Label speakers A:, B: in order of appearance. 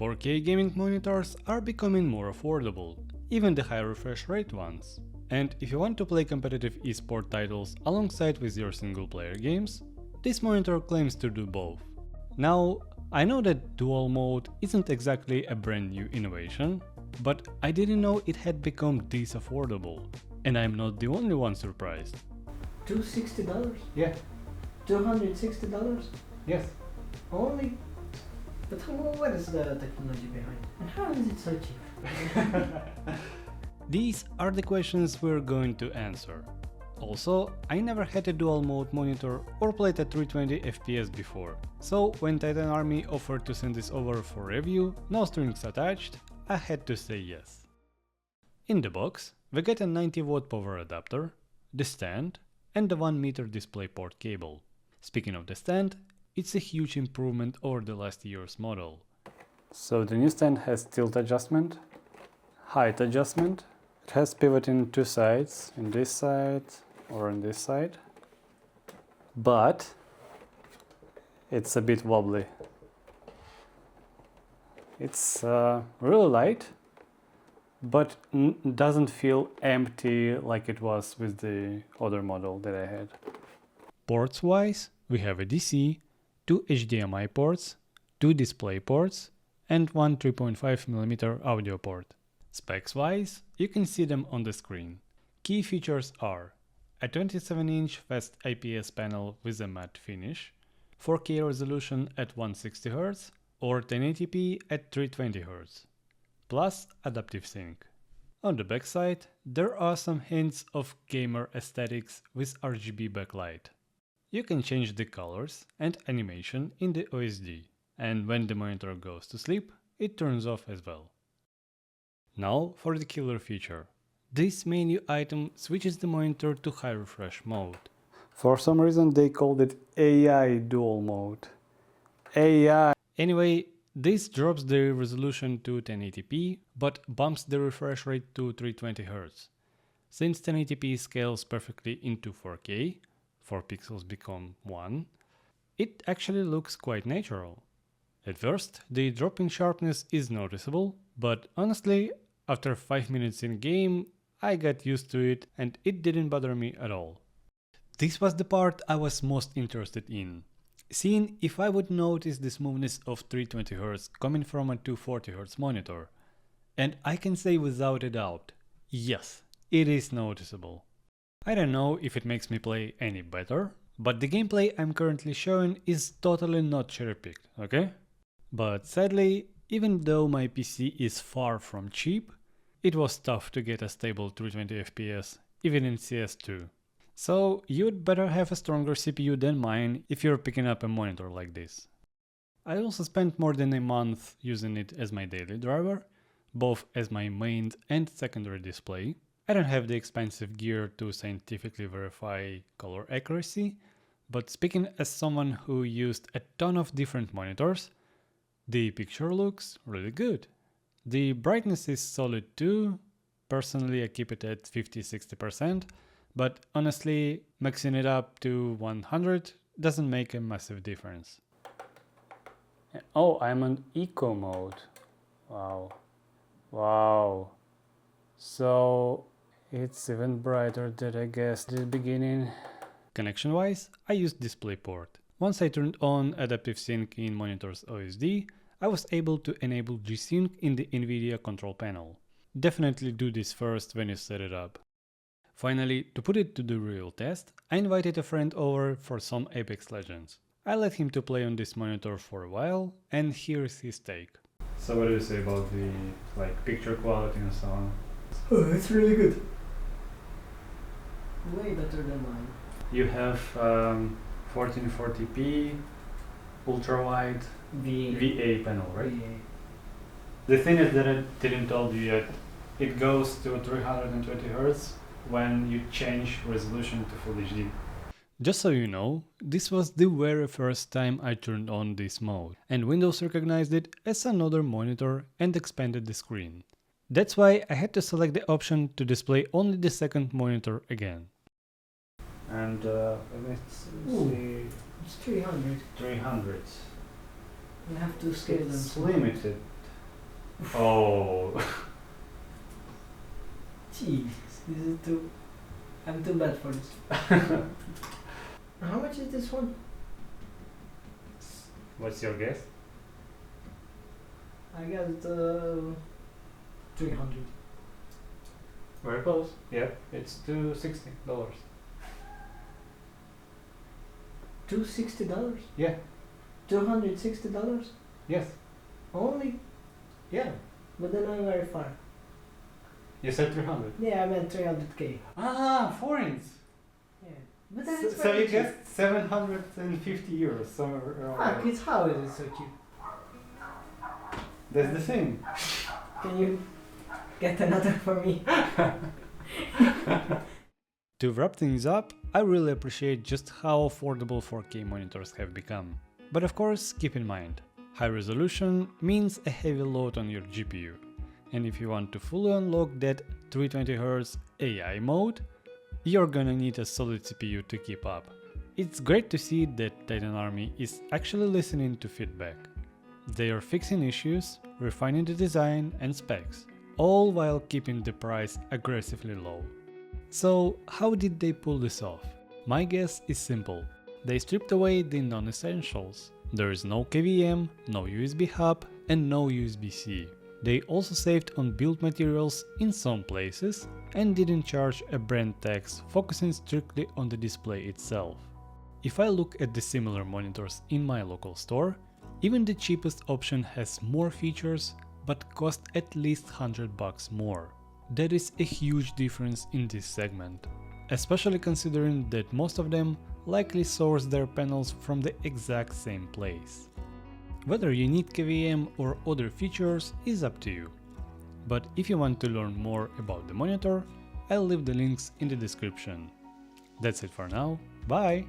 A: 4K gaming monitors are becoming more affordable, even the high refresh rate ones. And if you want to play competitive esport titles alongside with your single player games, this monitor claims to do both. Now, I know that dual mode isn't exactly a brand new innovation, but I didn't know it had become this affordable. And I'm not the only one surprised.
B: $260?
A: Yeah.
B: $260?
A: Yes.
B: Only? But what is the technology behind it? And how is it so cheap?
A: These are the questions we're going to answer. Also, I never had a dual mode monitor or played at 320 FPS before, so when Titan Army offered to send this over for review, no strings attached, I had to say yes. In the box, we get a 90-watt power adapter, the stand, and the 1-meter DisplayPort cable. Speaking of the stand, it's a huge improvement over the last year's model. So the new stand has tilt adjustment, height adjustment, it has pivot in two sides, in this side or on this side, but it's a bit wobbly. It's really light, but doesn't feel empty like it was with the other model that I had. Ports wise, we have a DC, 2 HDMI ports, 2 display ports, and one 3.5mm audio port. Specs wise, you can see them on the screen. Key features are a 27-inch fast IPS panel with a matte finish, 4K resolution at 160Hz or 1080p at 320Hz, plus adaptive sync. On the backside, there are some hints of gamer aesthetics with RGB backlight. You can change the colors and animation in the OSD, and when the monitor goes to sleep, it turns off as well. Now for the killer feature. This menu item switches the monitor to high refresh mode. For some reason they called it AI dual mode. AI. Anyway, this drops the resolution to 1080p, but bumps the refresh rate to 320Hz. Since 1080p scales perfectly into 4K, 4 pixels become 1, it actually looks quite natural. At first, the drop in sharpness is noticeable, but honestly, after 5 minutes in game, I got used to it and it didn't bother me at all. This was the part I was most interested in, seeing if I would notice the smoothness of 320Hz coming from a 240Hz monitor. And I can say without a doubt, yes, it is noticeable. I don't know if it makes me play any better, but the gameplay I'm currently showing is totally not cherry-picked, okay? But sadly, even though my PC is far from cheap, it was tough to get a stable 320 FPS, even in CS2. So you'd better have a stronger CPU than mine if you're picking up a monitor like this. I also spent more than a month using it as my daily driver, both as my main and secondary display. I don't have the expensive gear to scientifically verify color accuracy, but speaking as someone who used a ton of different monitors, the picture looks really good. The brightness is solid too. Personally, I keep it at 50-60%, but honestly, maxing it up to 100 doesn't make a massive difference. Oh, I'm on eco mode. Wow. Wow. So it's even brighter than I guessed at the beginning. Connection wise, I used DisplayPort. Once I turned on adaptive sync in monitor's OSD, I was able to enable G-Sync in the NVIDIA control panel. Definitely do this first when you set it up. Finally, to put it to the real test, I invited a friend over for some Apex Legends. I let him to play on this monitor for a while, and here's his take. So what do you say about the picture quality and so on?
B: Oh, it's really good. Way better than mine.
A: You have 1440p, ultra-wide VA panel, right?
B: VA.
A: The thing is that I didn't tell you yet, it goes to 320Hz when you change resolution to Full HD. Just so you know, this was the very first time I turned on this mode, and Windows recognized it as another monitor and expanded the screen. That's why I had to select the option to display only the second monitor again. And let's see...
B: It's 300.
A: 300.
B: You have to scale them.
A: It's limited. Oh.
B: Jeez, this is too. I'm too bad for this. How much is this one?
A: What's your guess?
B: I got 300.
A: Very close. Yeah, it's $260.
B: $260?
A: Yeah.
B: $260?
A: Yes.
B: Only?
A: Yeah.
B: But then I'm very far.
A: You said 300.
B: Yeah, I meant 300k.
A: Ah, foreigns.
B: Yeah. But then
A: So,
B: it's
A: so
B: very
A: you
B: cheap.
A: guessed 750 euros somewhere around
B: Fuck,
A: there.
B: it's how is it so cheap?
A: That's the thing.
B: Can you get another for me?
A: To wrap things up, I really appreciate just how affordable 4K monitors have become. But of course, keep in mind, high resolution means a heavy load on your GPU. And if you want to fully unlock that 320Hz AI mode, you're gonna need a solid CPU to keep up. It's great to see that Titan Army is actually listening to feedback. They are fixing issues, refining the design and specs, all while keeping the price aggressively low. So how did they pull this off? My guess is simple. They stripped away the non-essentials. There is no KVM, no USB hub and no USB-C. They also saved on build materials in some places and didn't charge a brand tax, focusing strictly on the display itself. If I look at the similar monitors in my local store, even the cheapest option has more features but cost at least $100 more. That is a huge difference in this segment, especially considering that most of them likely source their panels from the exact same place. Whether you need KVM or other features is up to you. But if you want to learn more about the monitor, I'll leave the links in the description. That's it for now, bye!